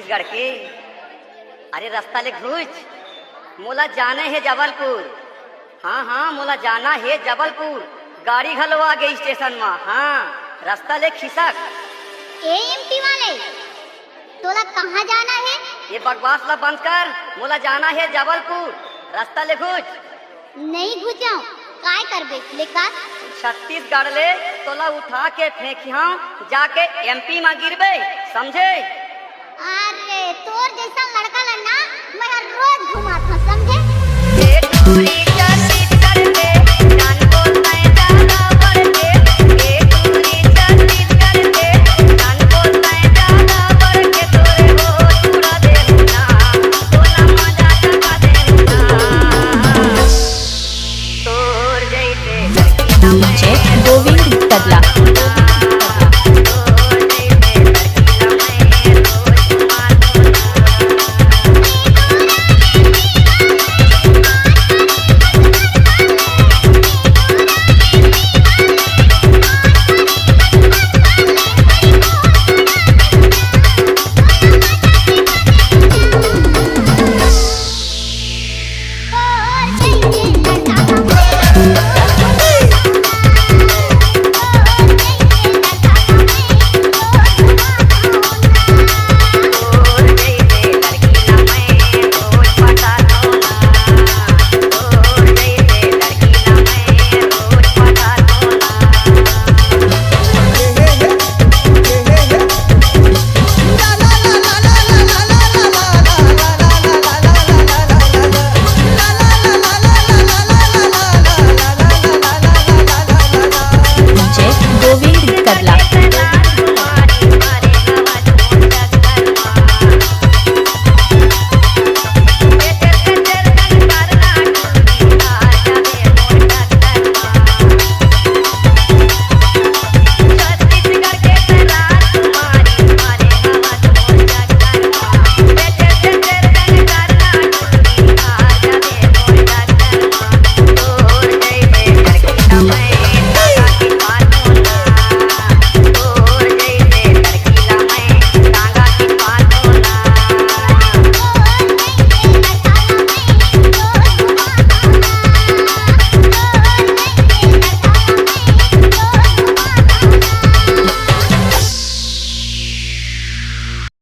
छत्तीसगढ़ के। अरे रास्ता ले घुस, मोला जाने है जबलपुर। हाँ हाँ मोला जाना है जबलपुर, गाड़ी घलो आ गई स्टेशन में। हाँ रास्ता ले खिसक। ए एमपी वाले, तोला कहाँ जाना है? ये बकवास ला बंद कर, मोला जाना है जबलपुर, रास्ता ले घुस। नहीं घुस जाऊँ, काय करबे लेकर? छत्तीसगढ़ ले तोला उठा के फेंकिया, जाके एमपी में गिरबे, समझे? अरे तोर जैसा लड़का ला ना मैं हर रोज घुमाता, समझे?